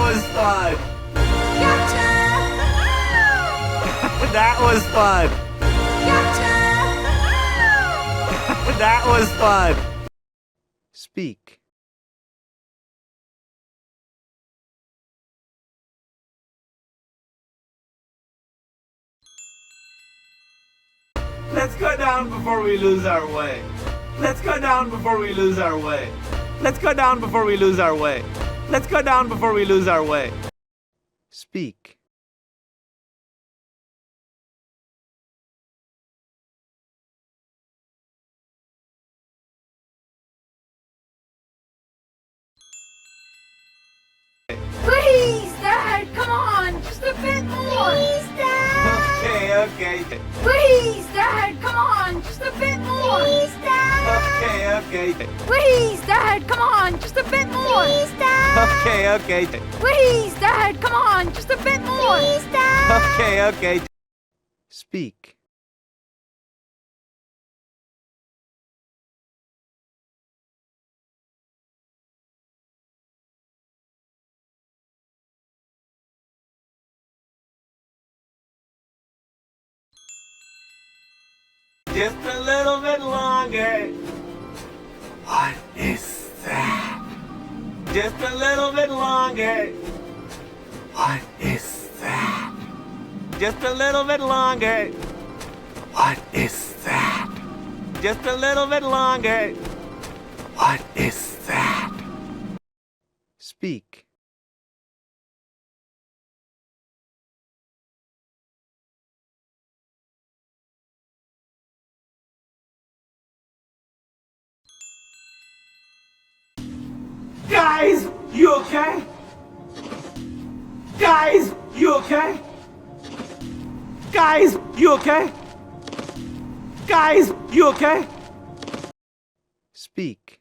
was fun. Gotcha! That was fun. Gotcha! That was fun. Speak. Let's go down before we lose our way. Let's go down before we lose our way. Let's go down before we lose our way. Let's go down before we lose our way. Speak. Please, Dad, come on, just a bit more. Please, Dad. Okay. Please, Dad, come on, just a bit more. Please, Dad. Okay. Please, Dad, come on, just a bit more. Please, Dad. Okay. Please, Dad, come on, just a bit more. Please, Dad. Okay. Speak. Just a little bit longer. What is that? Just a little bit longer. What is that? Just a little bit longer. What is that? Just a little bit longer. What is that? Speak. Guys, you okay? Guys, you okay? Guys, you okay? Guys, you okay? Speak.